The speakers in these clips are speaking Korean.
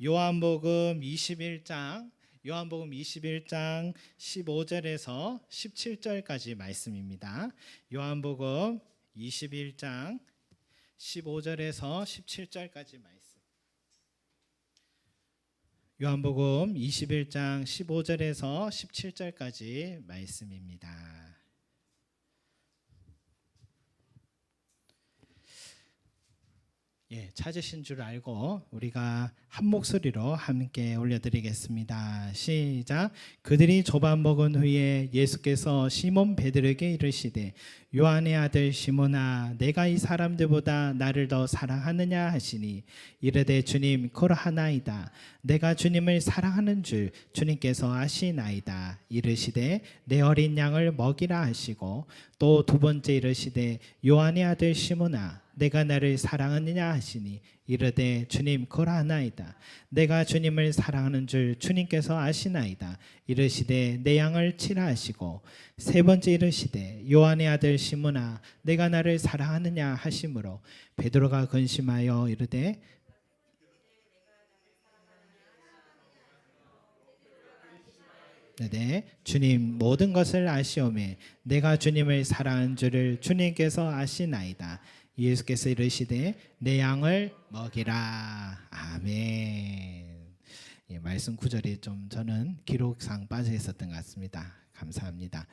요한복음 21장 15절에서 17절까지 말씀입니다. 요한복음 21장 15절에서 17절까지 말씀. 요한복음 21장 15절에서 17절까지 말씀입니다. 찾으신 줄 알고 우리가 한 목소리로 함께 올려드리겠습니다. 시작. 그들이 조반 먹은 후에 예수께서 시몬 베드로에게 이르시되 요한의 아들 시몬아 내가 이 사람들보다 나를 더 사랑하느냐 하시니 이르되 주님 그러하나이다. 내가 주님을 사랑하는 줄 주님께서 아시나이다. 이르시되 내 어린 양을 먹이라 하시고 또 두 번째 이르시되 요한의 아들 시몬아 내가 나를 사랑하느냐 하시니 이르되 주님 그러하나이다. 내가 주님을 사랑하는 줄 주님께서 아시나이다. 이르시되 내 양을 치라 하시고 세 번째 이르시되 요한의 아들 시몬아 내가 나를 사랑하느냐 하시므로 베드로가 근심하여 이르되 네, 주님 모든 것을 아시오매 내가 주님을 사랑하는 줄을 주님께서 아시나이다. 예수께서 이르시되 내 양을 먹이라. 아멘. 말씀 구절이 좀 저는 기록상 빠져 있었던 것 같습니다. 감사합니다.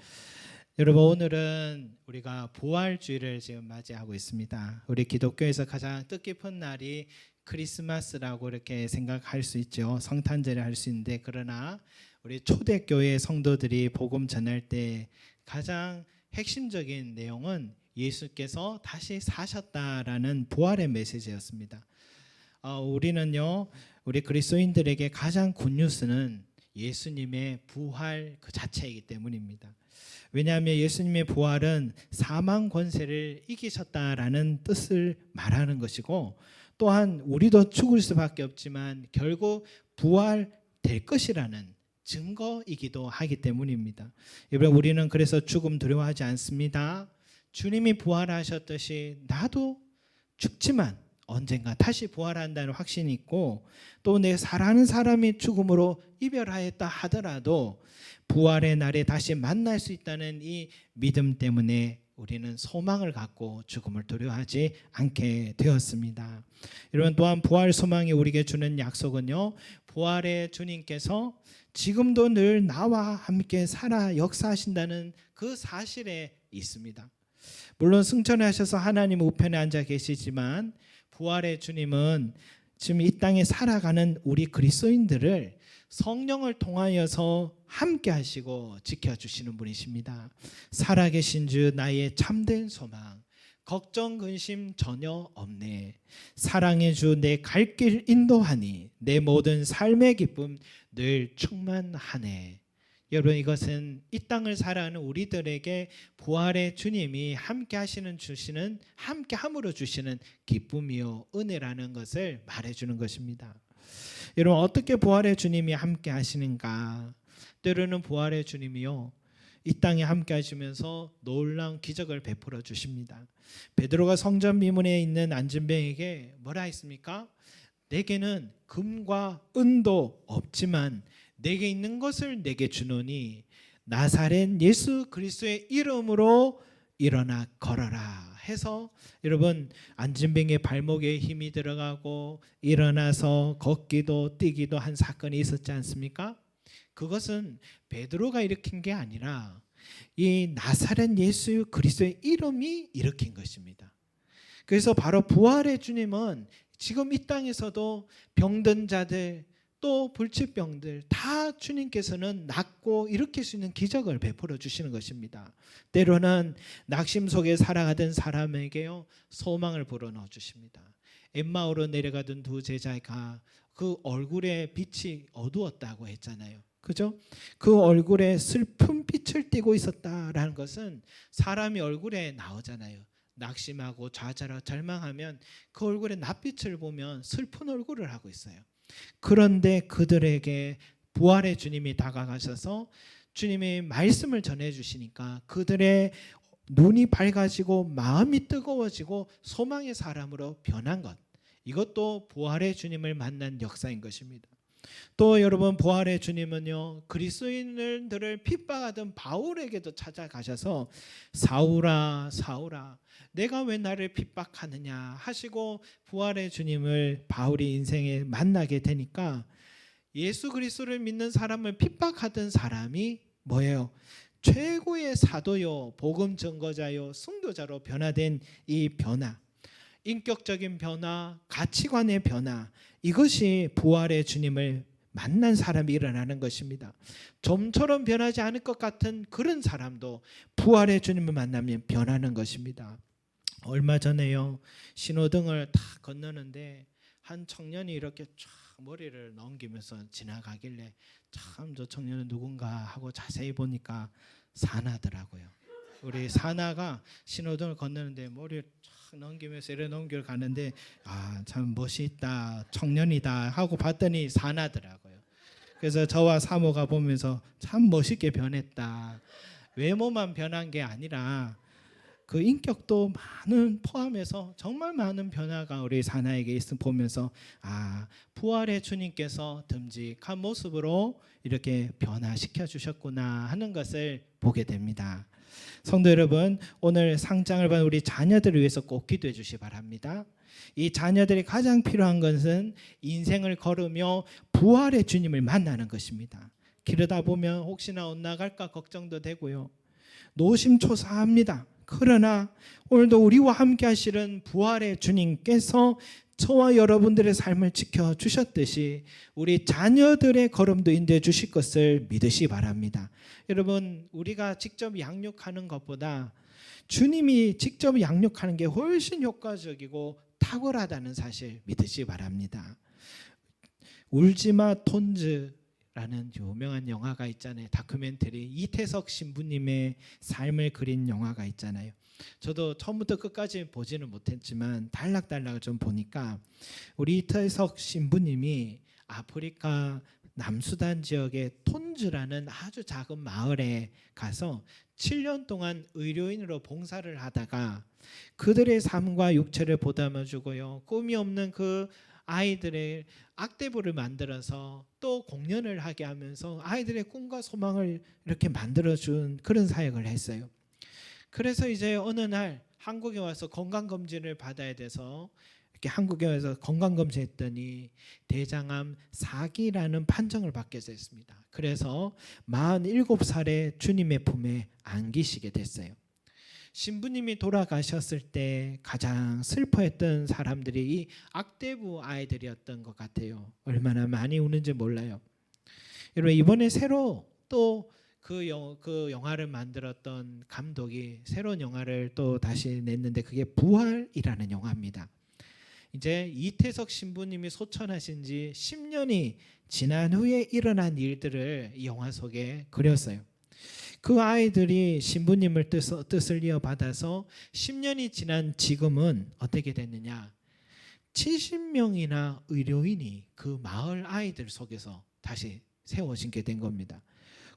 여러분 오늘은 우리가 부활주의를 지금 맞이하고 있습니다. 우리 기독교에서 가장 뜻깊은 날이 크리스마스라고 이렇게 생각할 수 있죠. 성탄절을 할 수 있는데 그러나 우리 초대교회 성도들이 복음 전할 때 가장 핵심적인 내용은 예수께서 다시 사셨다라는 부활의 메시지였습니다. 우리는요, 우리 그리스도인들에게 가장 굿뉴스는 예수님의 부활 그 자체이기 때문입니다. 왜냐하면 예수님의 부활은 사망 권세를 이기셨다라는 뜻을 말하는 것이고 또한 우리도 죽을 수밖에 없지만 결국 부활될 것이라는 증거이기도 하기 때문입니다. 여러분 우리는 그래서 죽음 두려워하지 않습니다. 주님이 부활하셨듯이 나도 죽지만 언젠가 다시 부활한다는 확신이 있고 또 내 사랑하는 사람이 죽음으로 이별하였다 하더라도 부활의 날에 다시 만날 수 있다는 이 믿음 때문에 우리는 소망을 갖고 죽음을 두려워하지 않게 되었습니다. 여러분 또한 부활 소망이 우리에게 주는 약속은요, 부활의 주님께서 지금도 늘 나와 함께 살아 역사하신다는 그 사실에 있습니다. 물론 승천하셔서 하나님 우편에 앉아 계시지만 부활의 주님은 지금 이 땅에 살아가는 우리 그리스도인들을 성령을 통하여서 함께 하시고 지켜주시는 분이십니다. 살아계신 주 나의 참된 소망 걱정 근심 전혀 없네. 사랑의 주 내 갈 길 인도하니 내 모든 삶의 기쁨 늘 충만하네. 여러분 이것은 이 땅을 살아가는 우리들에게 부활의 주님이 함께 하시는 주시는 함께 함으로 주시는 기쁨이요 은혜라는 것을 말해주는 것입니다. 여러분 어떻게 부활의 주님이 함께 하시는가? 때로는 부활의 주님이요 이 땅에 함께 하시면서 놀라운 기적을 베풀어 주십니다. 베드로가 성전 미문에 있는 안진뱅에게 뭐라 했습니까? 내게는 금과 은도 없지만 내게 있는 것을 내게 주노니 나사렛 예수 그리스도의 이름으로 일어나 걸어라 해서 여러분 안진뱅의 발목에 힘이 들어가고 일어나서 걷기도 뛰기도 한 사건이 있었지 않습니까? 그것은 베드로가 일으킨 게 아니라 이 나사렛 예수 그리스도의 이름이 일으킨 것입니다. 그래서 바로 부활의 주님은 지금 이 땅에서도 병든 자들 또 불치병들 다 주님께서는 낫고 일으킬 수 있는 기적을 베풀어 주시는 것입니다. 때로는 낙심 속에 살아가던 사람에게요 소망을 불어넣어 주십니다. 엠마오로 내려가던 두 제자가 그 얼굴에 빛이 어두웠다고 했잖아요. 그죠? 그 얼굴에 슬픈 빛을 띠고 있었다라는 것은 사람이 얼굴에 나오잖아요. 낙심하고 좌절하고 절망하면 그 얼굴에 낯빛을 보면 슬픈 얼굴을 하고 있어요. 그런데 그들에게 부활의 주님이 다가가셔서 주님의 말씀을 전해주시니까 그들의 눈이 밝아지고 마음이 뜨거워지고 소망의 사람으로 변한 것, 이것도 부활의 주님을 만난 역사인 것입니다. 또 여러분, 부활의 주님은요, 그리스도인들을 핍박하던 바울에게도 찾아가셔서 사울아 사울아 내가 왜 나를 핍박하느냐 하시고 부활의 주님을 바울이 인생에 만나게 되니까 예수 그리스도를 믿는 사람을 핍박하던 사람이 뭐예요? 최고의 사도요, 복음 전거자요, 순교자로 변화된 이 변화, 인격적인 변화, 가치관의 변화, 이것이 부활의 주님을 만난 사람이 일어나는 것입니다. 좀처럼 변하지 않을 것 같은 그런 사람도 부활의 주님을 만나면 변하는 것입니다. 얼마 전에요, 신호등을 다 건너는데 한 청년이 이렇게 쫙 머리를 넘기면서 지나가길래 참 저 청년은 누군가 하고 자세히 보니까 사나더라고요. 우리 사나가 신호등을 건너는데 머리를 쫙 넘기면서 이래 넘겨 가는데 참 멋있다, 청년이다 하고 봤더니 사나더라고요. 그래서 저와 사모가 보면서 참 멋있게 변했다. 외모만 변한 게 아니라 그 인격도 많은 포함해서 정말 많은 변화가 우리 사나에게 있음 보면서 부활의 주님께서 듬직한 모습으로 이렇게 변화시켜 주셨구나 하는 것을 보게 됩니다. 성도 여러분, 오늘 상장을 받은 우리 자녀들을 위해서 꼭 기도해 주시기 바랍니다. 이 자녀들이 가장 필요한 것은 인생을 걸으며 부활의 주님을 만나는 것입니다. 기르다 보면 혹시나 엇나갈까 걱정도 되고요, 노심초사합니다. 그러나 오늘도 우리와 함께 하시는 부활의 주님께서 저와 여러분들의 삶을 지켜주셨듯이 우리 자녀들의 걸음도 인도해 주실 것을 믿으시기 바랍니다. 여러분, 우리가 직접 양육하는 것보다 주님이 직접 양육하는 게 훨씬 효과적이고 탁월하다는 사실 믿으시기 바랍니다. 울지마 톤즈라는 유명한 영화가 있잖아요. 다큐멘터리, 이태석 신부님의 삶을 그린 영화가 있잖아요. 저도 처음부터 끝까지 보지는 못했지만 달락달락 좀 보니까 우리 이태석 신부님이 아프리카 남수단 지역의 톤즈라는 아주 작은 마을에 가서 7년 동안 의료인으로 봉사를 하다가 그들의 삶과 육체를 보담아주고요, 꿈이 없는 그 아이들의 악대부를 만들어서 또 공연을 하게 하면서 아이들의 꿈과 소망을 이렇게 만들어준 그런 사역을 했어요. 그래서 이제 어느 날 한국에 와서 건강검진을 받아야 돼서 이렇게 한국에 와서 건강검진했더니 대장암 4기라는 판정을 받게 됐습니다. 그래서 47살에 주님의 품에 안기시게 됐어요. 신부님이 돌아가셨을 때 가장 슬퍼했던 사람들이 이 악대부 아이들이었던 것 같아요. 얼마나 많이 우는지 몰라요. 여러분, 이번에 새로 또 그 영화를 만들었던 감독이 새로운 영화를 또 다시 냈는데 그게 부활이라는 영화입니다. 이제 이태석 신부님이 소천하신 지 10년이 지난 후에 일어난 일들을 이 영화 속에 그렸어요. 그 아이들이 신부님을 뜻을 이어받아서 10년이 지난 지금은 어떻게 됐느냐, 70명이나 의료인이 그 마을 아이들 속에서 다시 세워지게 된 겁니다.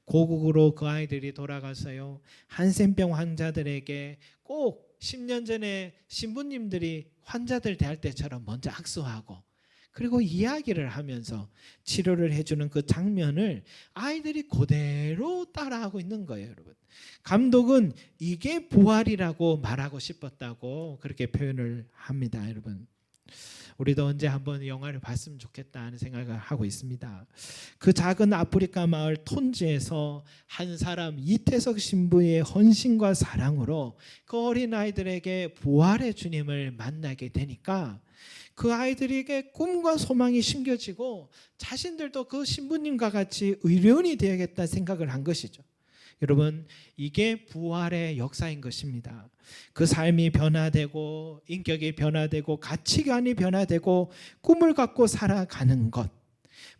고국으로 그 아이들이 돌아가서요, 한센병 환자들에게 꼭 10년 전에 신부님들이 환자들 대할 때처럼 먼저 악수하고 그리고 이야기를 하면서 치료를 해주는 그 장면을 아이들이 그대로 따라하고 있는 거예요. 여러분, 감독은 이게 부활이라고 말하고 싶었다고 그렇게 표현을 합니다. 여러분, 우리도 언제 한번 영화를 봤으면 좋겠다 하는 생각을 하고 있습니다. 그 작은 아프리카 마을 톤즈에서 한 사람 이태석 신부의 헌신과 사랑으로 그 어린 아이들에게 부활의 주님을 만나게 되니까 그 아이들에게 꿈과 소망이 심겨지고 자신들도 그 신부님과 같이 의료인이 되어야겠다 생각을 한 것이죠. 여러분, 이게 부활의 역사인 것입니다. 그 삶이 변화되고 인격이 변화되고 가치관이 변화되고 꿈을 갖고 살아가는 것,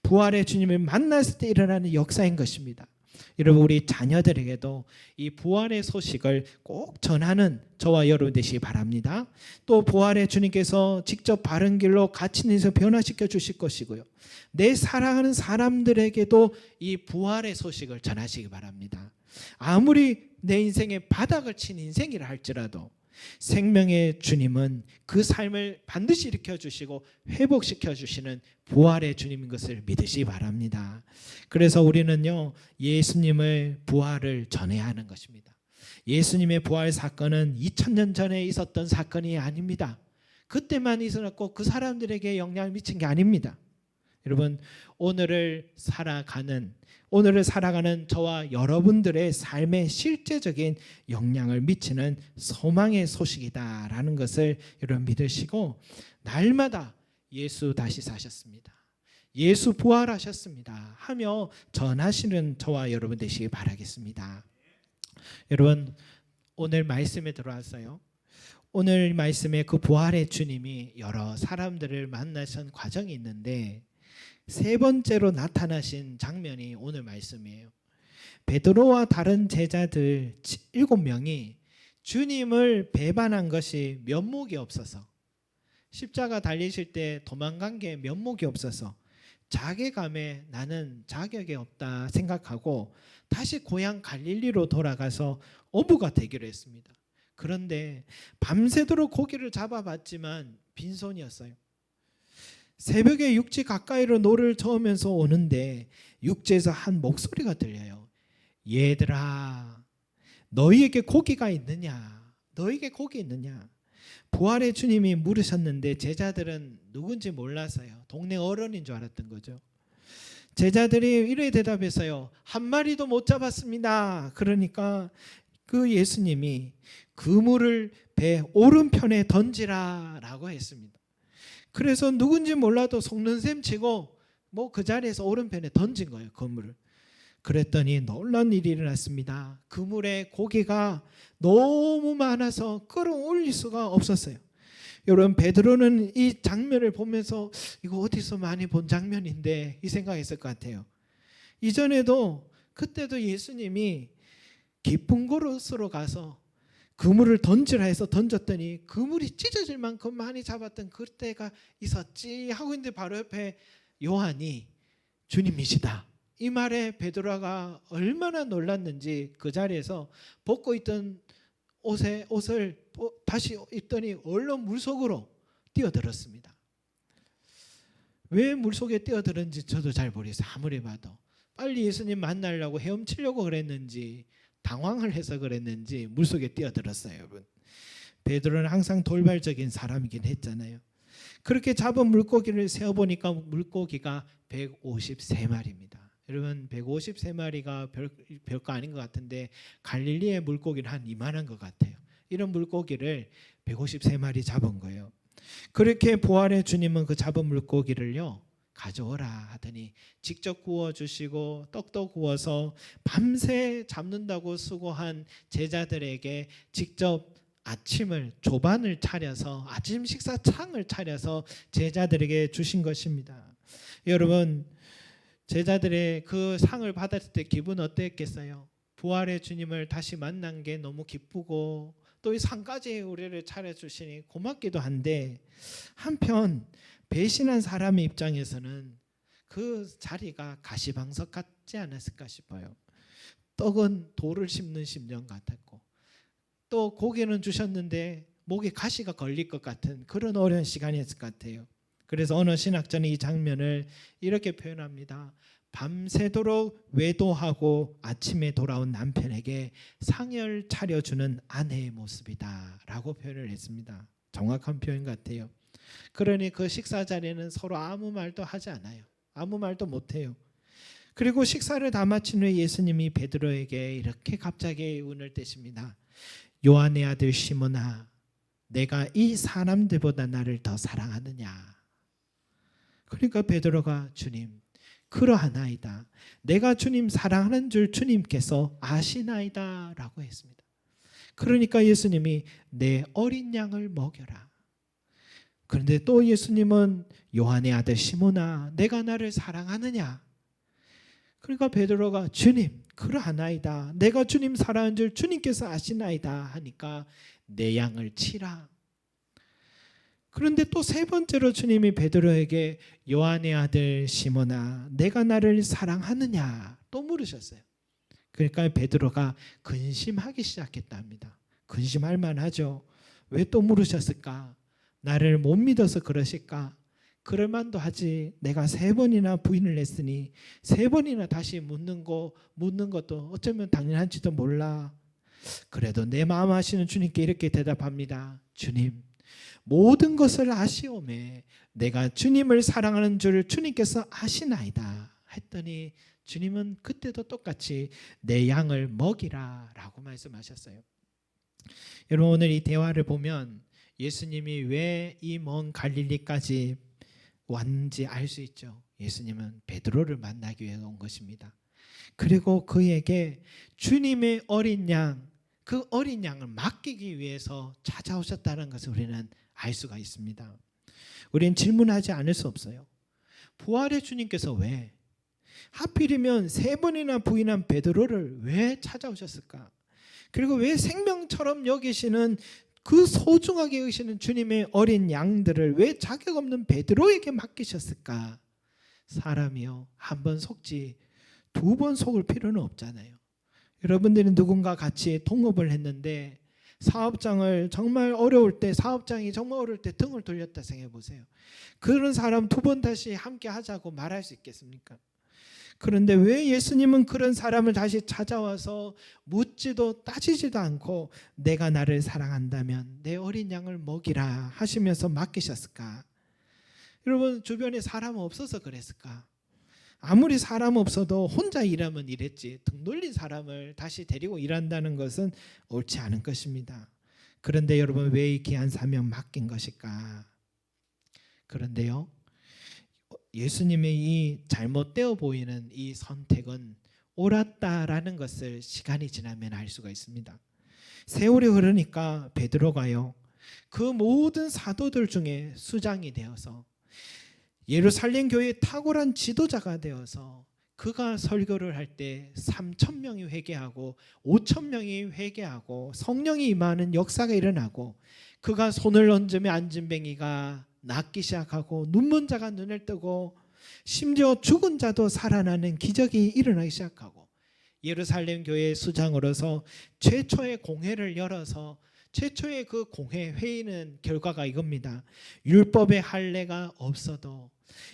부활의 주님을 만났을 때 일어나는 역사인 것입니다. 여러분, 우리 자녀들에게도 이 부활의 소식을 꼭 전하는 저와 여러분 되시기 바랍니다. 또 부활의 주님께서 직접 바른 길로 갇힌 인생을 변화시켜 주실 것이고요, 내 사랑하는 사람들에게도 이 부활의 소식을 전하시기 바랍니다. 아무리 내 인생에 바닥을 친 인생이라 할지라도 생명의 주님은 그 삶을 반드시 일으켜 주시고 회복시켜 주시는 부활의 주님인 것을 믿으시기 바랍니다. 그래서 우리는요, 예수님의 부활을 전해야 하는 것입니다. 예수님의 부활 사건은 2000년 전에 있었던 사건이 아닙니다. 그때만 있었고 그 사람들에게 영향을 미친 게 아닙니다. 여러분, 오늘을 살아가는 저와 여러분들의 삶에 실제적인 영향을 미치는 소망의 소식이다라는 것을 여러분 믿으시고, 날마다 예수 다시 사셨습니다, 예수 부활하셨습니다 하며 전하시는 저와 여러분 되시기 바라겠습니다. 여러분, 오늘 말씀에 들어왔어요. 오늘 말씀에 그 부활의 주님이 여러 사람들을 만나신 과정이 있는데, 세 번째로 나타나신 장면이 오늘 말씀이에요. 베드로와 다른 제자들 7명이 주님을 배반한 것이 면목이 없어서, 십자가 달리실 때 도망간 게 면목이 없어서 자괴감에 나는 자격이 없다 생각하고 다시 고향 갈릴리로 돌아가서 어부가 되기로 했습니다. 그런데 밤새도록 고기를 잡아봤지만 빈손이었어요. 새벽에 육지 가까이로 노를 저으면서 오는데 육지에서 한 목소리가 들려요. 얘들아, 너희에게 고기가 있느냐? 너희에게 고기 있느냐? 부활의 주님이 물으셨는데 제자들은 누군지 몰라서요, 동네 어른인 줄 알았던 거죠. 제자들이 이래 대답했어요. 한 마리도 못 잡았습니다. 그러니까 그 예수님이 그물을 배 오른편에 던지라 라고 했습니다. 그래서 누군지 몰라도 속는 셈 치고 그 자리에서 오른편에 던진 거예요, 그물을. 그랬더니 놀란 일이 일어났습니다. 그물에 고기가 너무 많아서 끌어올릴 수가 없었어요. 여러분, 베드로는 이 장면을 보면서 이거 어디서 많이 본 장면인데 이 생각했을 것 같아요. 이전에도 그때도 예수님이 깊은 곳으로 가서 그물을 던지라 해서 던졌더니 그물이 찢어질 만큼 많이 잡았던 그때가 있었지 하고 있는데, 바로 옆에 요한이 주님이시다 이 말에 베드로가 얼마나 놀랐는지 그 자리에서 벗고 있던 옷을 다시 입더니 얼른 물속으로 뛰어들었습니다. 왜 물속에 뛰어들었는지 저도 잘 모르겠어요. 아무리 봐도 빨리 예수님 만나려고 헤엄치려고 그랬는지 당황을 해서 그랬는지 물속에 뛰어들었어요. 여러분, 베드로는 항상 돌발적인 사람이긴 했잖아요. 그렇게 잡은 물고기를 세어보니까 물고기가 153마리입니다. 여러분, 153마리가 별거 아닌 것 같은데 갈릴리의 물고기는 한 이만한 것 같아요. 이런 물고기를 153마리 잡은 거예요. 그렇게 부활의 주님은 그 잡은 물고기를요 가져오라 하더니 직접 구워주시고 떡도 구워서 밤새 잡는다고 수고한 제자들에게 직접 아침을 조반을 차려서 아침 식사창을 차려서 제자들에게 주신 것입니다. 여러분, 제자들의 그 상을 받았을 때 기분 어땠겠어요? 부활의 주님을 다시 만난 게 너무 기쁘고 또 이 상까지 우리를 차려주시니 고맙기도 한데, 한편 배신한 사람의 입장에서는 그 자리가 가시방석 같지 않았을까 싶어요. 떡은 돌을 씹는 심정 같았고 또 고기는 주셨는데 목에 가시가 걸릴 것 같은 그런 어려운 시간이었을 것 같아요. 그래서 어느 신학자는 이 장면을 이렇게 표현합니다. 밤새도록 외도하고 아침에 돌아온 남편에게 상을 차려주는 아내의 모습이다 라고 표현을 했습니다. 정확한 표현 같아요. 그러니 그 식사 자리에는 서로 아무 말도 하지 않아요. 아무 말도 못해요. 그리고 식사를 다 마친 후에 예수님이 베드로에게 이렇게 갑자기 운을 떼십니다. 요한의 아들 시몬아, 내가 이 사람들보다 나를 더 사랑하느냐? 그러니까 베드로가 주님, 그러하나이다. 내가 주님 사랑하는 줄 주님께서 아시나이다 라고 했습니다. 그러니까 예수님이 내 어린 양을 먹여라. 그런데 또 예수님은 요한의 아들 시몬아, 내가 나를 사랑하느냐? 그러니까 베드로가 주님, 그러하나이다. 내가 주님 사랑하는 줄 주님께서 아시나이다 하니까 내 양을 치라. 그런데 또 세 번째로 주님이 베드로에게 요한의 아들 시몬아, 내가 나를 사랑하느냐? 또 물으셨어요. 그러니까 베드로가 근심하기 시작했답니다. 근심할 만하죠. 왜 또 물으셨을까? 나를 못 믿어서 그러실까? 그럴 만도 하지. 내가 3번이나 부인을 했으니 3번이나 다시 묻는 것도 어쩌면 당연한지도 몰라. 그래도 내 마음 아시는 주님께 이렇게 대답합니다. 주님, 모든 것을 아시오매 내가 주님을 사랑하는 줄 주님께서 아시나이다 했더니 주님은 그때도 똑같이 내 양을 먹이라 라고 말씀하셨어요. 여러분, 오늘 이 대화를 보면 예수님이 왜 이 먼 갈릴리까지 왔는지 알 수 있죠. 예수님은 베드로를 만나기 위해 온 것입니다. 그리고 그에게 주님의 어린 양, 그 어린 양을 맡기기 위해서 찾아오셨다는 것을 우리는 알 수가 있습니다. 우리는 질문하지 않을 수 없어요. 부활의 주님께서 왜 하필이면 3번이나 부인한 베드로를 왜 찾아오셨을까? 그리고 왜 생명처럼 여기시는 그 소중하게 여기시는 주님의 어린 양들을 왜 자격 없는 베드로에게 맡기셨을까? 사람이요, 한 번 속지 2번 속을 필요는 없잖아요. 여러분들이 누군가 같이 동업을 했는데 사업장이 정말 어려울 때 등을 돌렸다 생각해 보세요. 그런 사람 2번 다시 함께 하자고 말할 수 있겠습니까? 그런데 왜 예수님은 그런 사람을 다시 찾아와서 묻지도 따지지도 않고 내가 나를 사랑한다면 내 어린 양을 먹이라 하시면서 맡기셨을까? 여러분, 주변에 사람 없어서 그랬을까? 아무리 사람 없어도 혼자 일하면 이랬지 등 돌린 사람을 다시 데리고 일한다는 것은 옳지 않은 것입니다. 그런데 여러분, 왜 이 귀한 사명 맡긴 것일까? 그런데요, 예수님의 이 잘못되어 보이는 이 선택은 옳았다라는 것을 시간이 지나면 알 수가 있습니다. 세월이 흐르니까 베드로가요, 그 모든 사도들 중에 수장이 되어서 예루살렘 교회의 탁월한 지도자가 되어서 그가 설교를 할 때 3,000명이 회개하고 5,000명이 회개하고 성령이 임하는 역사가 일어나고, 그가 손을 얹으며 앉은뱅이가 낫기 시작하고 눈먼 자가 눈을 뜨고 심지어 죽은 자도 살아나는 기적이 일어나기 시작하고, 예루살렘 교회의 수장으로서 최초의 공회를 열어서 최초의 그 공회 회의는 결과가 이겁니다. 율법의 할례가 없어도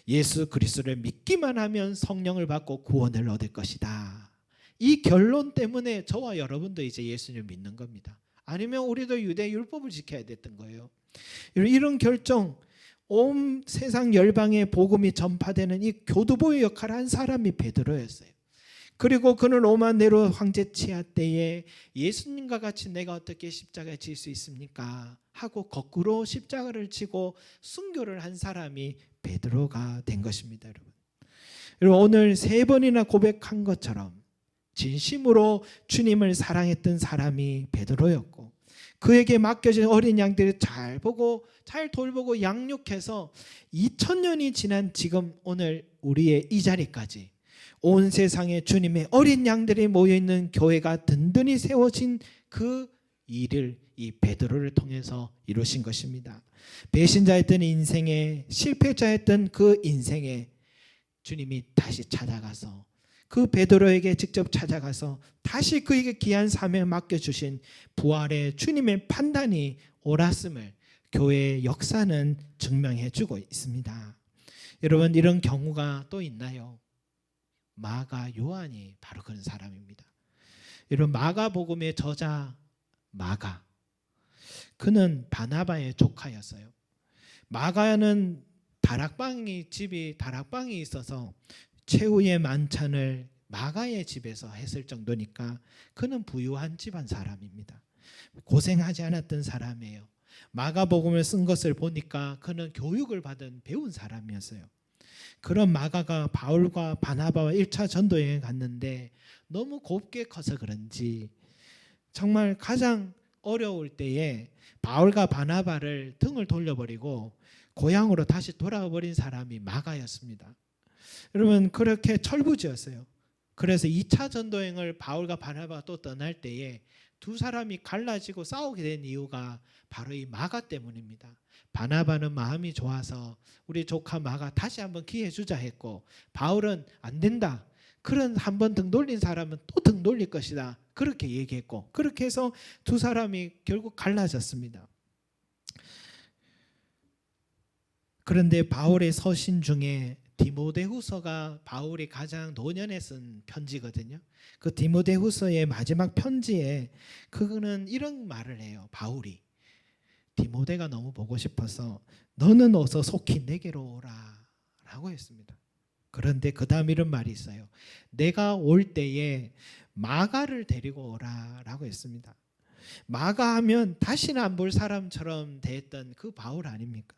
예수 그리스도를 믿기만 하면 성령을 받고 구원을 얻을 것이다. 이 결론 때문에 저와 여러분도 이제 예수님을 믿는 겁니다. 아니면 우리도 유대 율법을 지켜야 됐던 거예요. 이런 결정, 온 세상 열방에 복음이 전파되는 이 교두보의 역할을 한 사람이 베드로였어요. 그리고 그는 로마 네로 황제 치하 때에 예수님과 같이 내가 어떻게 십자가에 질 수 있습니까? 하고 거꾸로 십자가를 지고 순교를 한 사람이 베드로가 된 것입니다. 여러분, 오늘 3번이나 고백한 것처럼 진심으로 주님을 사랑했던 사람이 베드로였고, 그에게 맡겨진 어린 양들을 잘 돌보고 양육해서 2000년이 지난 지금 오늘 우리의 이 자리까지 온 세상에 주님의 어린 양들이 모여있는 교회가 든든히 세워진 그 일을 이 베드로를 통해서 이루신 것입니다. 배신자였던 인생에, 실패자였던 그 인생에 주님이 다시 찾아가서 그 베드로에게 직접 찾아가서 다시 그에게 귀한 사명을 맡겨주신 부활의 주님의 판단이 옳았음을 교회의 역사는 증명해주고 있습니다. 여러분, 이런 경우가 또 있나요? 마가 요한이 바로 그런 사람입니다. 여러분, 마가복음의 저자 마가, 그는 바나바의 조카였어요. 마가는 집이 다락방이 있어서 최후의 만찬을 마가의 집에서 했을 정도니까 그는 부유한 집안 사람입니다. 고생하지 않았던 사람이에요. 마가복음을 쓴 것을 보니까 그는 교육을 받은 배운 사람이었어요. 그런 마가가 바울과 바나바와 1차 전도여행을 갔는데 너무 곱게 커서 그런지 정말 가장 어려울 때에 바울과 바나바를 등을 돌려버리고 고향으로 다시 돌아와 버린 사람이 마가였습니다. 여러분, 그렇게 철부지였어요. 그래서 2차 전도여행을 바울과 바나바가 또 떠날 때에 두 사람이 갈라지고 싸우게 된 이유가 바로 이 마가 때문입니다. 바나바는 마음이 좋아서 우리 조카 마가 다시 한번 기회 주자 했고, 바울은 안 된다, 그런 한번 등 돌린 사람은 또 등 돌릴 것이다, 그렇게 얘기했고, 그렇게 해서 두 사람이 결국 갈라졌습니다. 그런데 바울의 서신 중에 디모데후서가 바울이 가장 노년에 쓴 편지거든요. 그 디모데후서의 마지막 편지에 그거는 이런 말을 해요. 바울이 디모데가 너무 보고 싶어서 너는 어서 속히 내게로 오라 라고 했습니다. 그런데 그 다음 이런 말이 있어요. 내가 올 때에 마가를 데리고 오라 라고 했습니다. 마가 하면 다시는 안 볼 사람처럼 됐던 그 바울 아닙니까?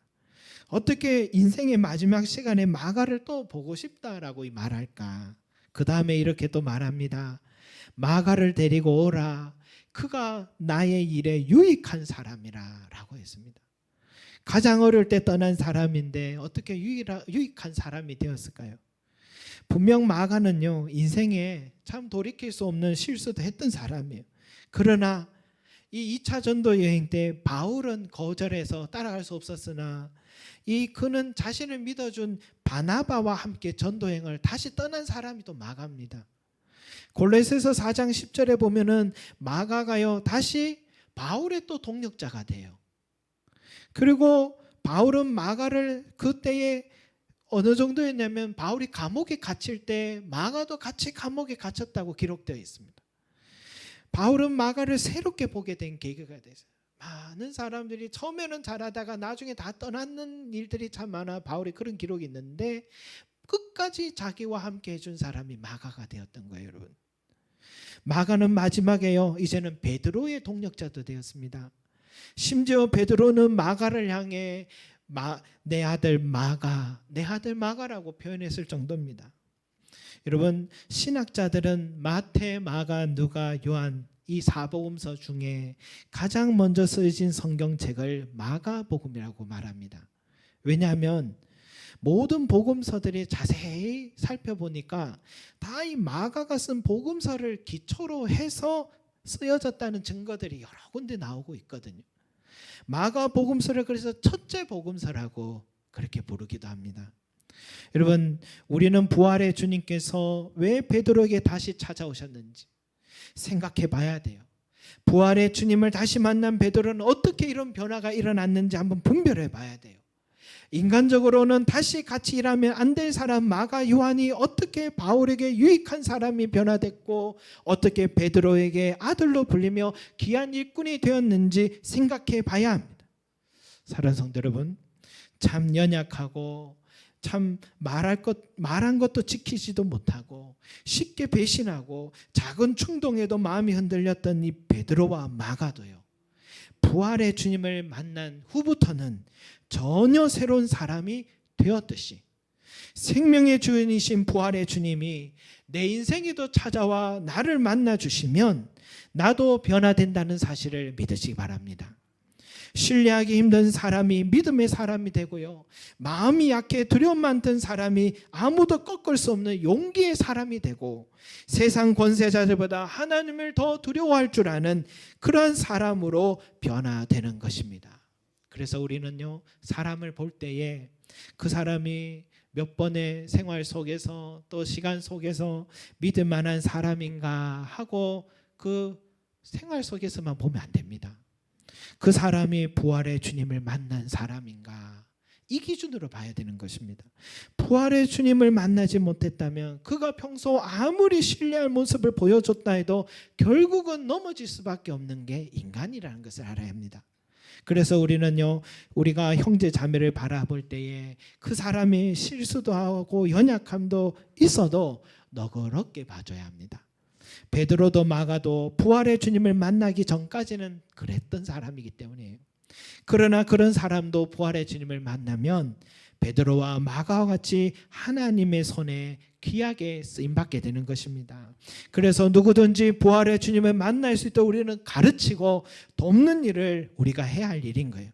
어떻게 인생의 마지막 시간에 마가를 또 보고 싶다라고 말할까? 그 다음에 이렇게 또 말합니다. 마가를 데리고 오라. 그가 나의 일에 유익한 사람이라 라고 했습니다. 가장 어릴 때 떠난 사람인데 어떻게 유익한 사람이 되었을까요? 분명 마가는요, 인생에 참 돌이킬 수 없는 실수도 했던 사람이에요. 그러나 이 2차 전도 여행 때 바울은 거절해서 따라갈 수 없었으나 그는 자신을 믿어준 바나바와 함께 전도행을 다시 떠난 사람이 또 마가입니다. 골로새서 4장 10절에 보면은 마가가요 다시 바울의 또 동력자가 돼요. 그리고 바울은 마가를 그때에 어느 정도였냐면 바울이 감옥에 갇힐 때 마가도 같이 감옥에 갇혔다고 기록되어 있습니다. 바울은 마가를 새롭게 보게 된 계기가 됐어요. 많은 사람들이 처음에는 잘하다가 나중에 다 떠나는 일들이 참 많아. 바울이 그런 기록이 있는데 끝까지 자기와 함께 해준 사람이 마가가 되었던 거예요, 여러분. 마가는 마지막에요, 이제는 베드로의 동력자도 되었습니다. 심지어 베드로는 마가를 향해 내 아들 마가라고 표현했을 정도입니다. 여러분, 신학자들은 마태, 마가, 누가, 요한 이 사복음서 중에 가장 먼저 쓰여진 성경책을 마가복음이라고 말합니다. 왜냐하면 모든 복음서들이 자세히 살펴보니까 다 이 마가가 쓴 복음서를 기초로 해서 쓰여졌다는 증거들이 여러 군데 나오고 있거든요. 마가복음서를 그래서 첫째 복음서라고 그렇게 부르기도 합니다. 여러분, 우리는 부활의 주님께서 왜 베드로에게 다시 찾아오셨는지 생각해 봐야 돼요. 부활의 주님을 다시 만난 베드로는 어떻게 이런 변화가 일어났는지 한번 분별해 봐야 돼요. 인간적으로는 다시 같이 일하면 안 될 사람 마가, 요한이 어떻게 바울에게 유익한 사람이 변화됐고 어떻게 베드로에게 아들로 불리며 귀한 일꾼이 되었는지 생각해 봐야 합니다. 사랑하는 성도 여러분, 참 연약하고 참 말한 것도 지키지도 못하고 쉽게 배신하고 작은 충동에도 마음이 흔들렸던 이 베드로와 마가도요, 부활의 주님을 만난 후부터는 전혀 새로운 사람이 되었듯이 생명의 주인이신 부활의 주님이 내 인생에도 찾아와 나를 만나주시면 나도 변화된다는 사실을 믿으시기 바랍니다. 신뢰하기 힘든 사람이 믿음의 사람이 되고요, 마음이 약해 두려움 많던 사람이 아무도 꺾을 수 없는 용기의 사람이 되고 세상 권세자들보다 하나님을 더 두려워할 줄 아는 그런 사람으로 변화되는 것입니다. 그래서 우리는요, 사람을 볼 때에 그 사람이 몇 번의 생활 속에서 또 시간 속에서 믿을 만한 사람인가 하고 그 생활 속에서만 보면 안 됩니다. 그 사람이 부활의 주님을 만난 사람인가, 이 기준으로 봐야 되는 것입니다. 부활의 주님을 만나지 못했다면 그가 평소 아무리 신뢰할 모습을 보여줬다 해도 결국은 넘어질 수밖에 없는 게 인간이라는 것을 알아야 합니다. 그래서 우리는요, 우리가 형제 자매를 바라볼 때에 그 사람이 실수도 하고 연약함도 있어도 너그럽게 봐줘야 합니다. 베드로도 마가도 부활의 주님을 만나기 전까지는 그랬던 사람이기 때문이에요. 그러나 그런 사람도 부활의 주님을 만나면 베드로와 마가와 같이 하나님의 손에 귀하게 쓰임받게 되는 것입니다. 그래서 누구든지 부활의 주님을 만날 수 있도록 우리는 가르치고 돕는 일을 우리가 해야 할 일인 거예요.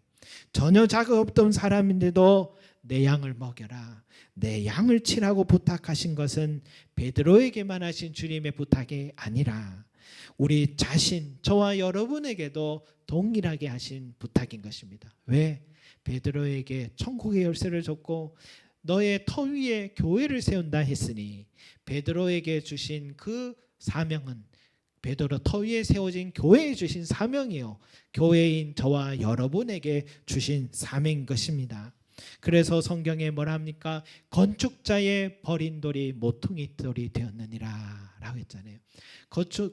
전혀 자격 없던 사람인데도 내 양을 먹여라, 내 양을 치라고 부탁하신 것은 베드로에게만 하신 주님의 부탁이 아니라 우리 자신, 저와 여러분에게도 동일하게 하신 부탁인 것입니다. 왜? 베드로에게 천국의 열쇠를 줬고 너의 터 위에 교회를 세운다 했으니 베드로에게 주신 그 사명은 베드로 터 위에 세워진 교회에 주신 사명이요, 교회인 저와 여러분에게 주신 사명인 것입니다. 그래서 성경에 뭐라 합니까? 건축자의 버린 돌이 모퉁이 돌이 되었느니라 라고 했잖아요.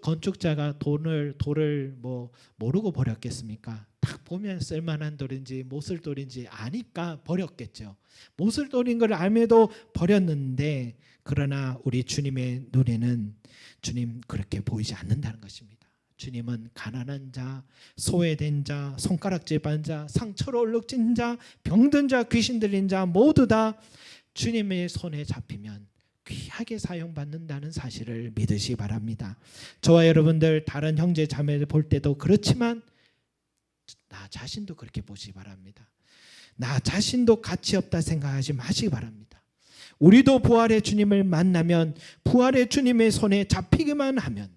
건축자가 돌을 뭐 모르고 버렸겠습니까? 딱 보면 쓸만한 돌인지 못 쓸 돌인지 아니까 버렸겠죠. 못 쓸 돌인 걸 알면도 버렸는데, 그러나 우리 주님의 눈에는 주님 그렇게 보이지 않는다는 것입니다. 주님은 가난한 자, 소외된 자, 손가락질 반 자, 상처로 얼룩진 자, 병든 자, 귀신 들린 자 모두 다 주님의 손에 잡히면 귀하게 사용받는다는 사실을 믿으시기 바랍니다. 저와 여러분들 다른 형제 자매를 볼 때도 그렇지만 나 자신도 그렇게 보시기 바랍니다. 나 자신도 가치 없다 생각하지 마시기 바랍니다. 우리도 부활의 주님을 만나면 부활의 주님의 손에 잡히기만 하면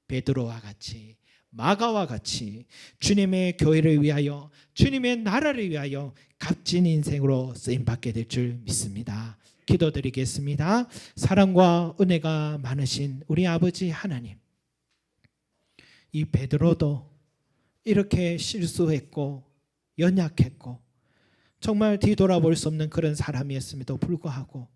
베드로와 같이, 마가와 같이 주님의 교회를 위하여, 주님의 나라를 위하여 값진 인생으로 쓰임받게 될 줄 믿습니다. 기도드리겠습니다. 사랑과 은혜가 많으신 우리 아버지 하나님, 이 베드로도 이렇게 실수했고 연약했고 정말 뒤돌아볼 수 없는 그런 사람이었음에도 불구하고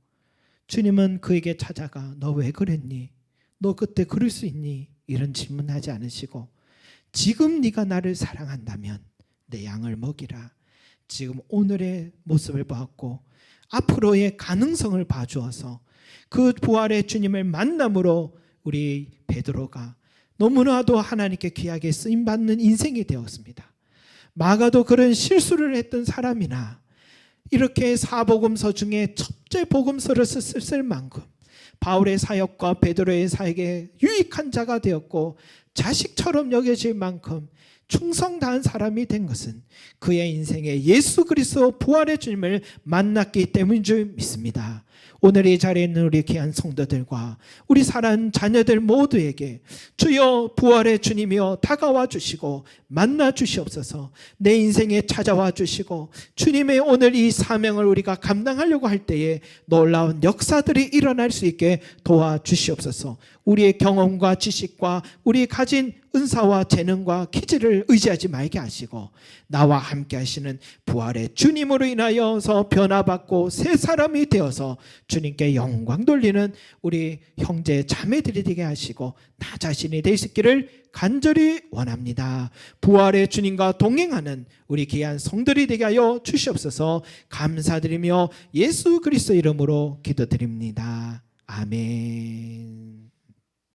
주님은 그에게 찾아가 너 왜 그랬니? 너 그때 그럴 수 있니? 이런 질문하지 않으시고 지금 네가 나를 사랑한다면 내 양을 먹이라. 지금 오늘의 모습을 보았고 앞으로의 가능성을 봐주어서 그 부활의 주님을 만남으로 우리 베드로가 너무나도 하나님께 귀하게 쓰임받는 인생이 되었습니다. 마가도 그런 실수를 했던 사람이나 이렇게 사복음서 중에 첫째 복음서를 썼을 만큼 바울의 사역과 베드로의 사역에 유익한 자가 되었고 자식처럼 여겨질 만큼 충성 다한 사람이 된 것은 그의 인생에 예수 그리스도 부활의 주님을 만났기 때문인 줄 믿습니다. 오늘 이 자리에 있는 우리 귀한 성도들과 우리 사랑하는 자녀들 모두에게 주여 부활의 주님이여 다가와 주시고 만나 주시옵소서. 내 인생에 찾아와 주시고 주님의 오늘 이 사명을 우리가 감당하려고 할 때에 놀라운 역사들이 일어날 수 있게 도와주시옵소서. 우리의 경험과 지식과 우리 가진 은사와 재능과 기질을 의지하지 말게 하시고 나와 함께 하시는 부활의 주님으로 인하여서 변화받고 새 사람이 되어서 주님께 영광 돌리는 우리 형제 자매들이 되게 하시고 나 자신이 될 수 있기를 간절히 원합니다. 부활의 주님과 동행하는 우리 귀한 성들이 되게 하여 주시옵소서. 감사드리며 예수 그리스도 이름으로 기도드립니다. 아멘.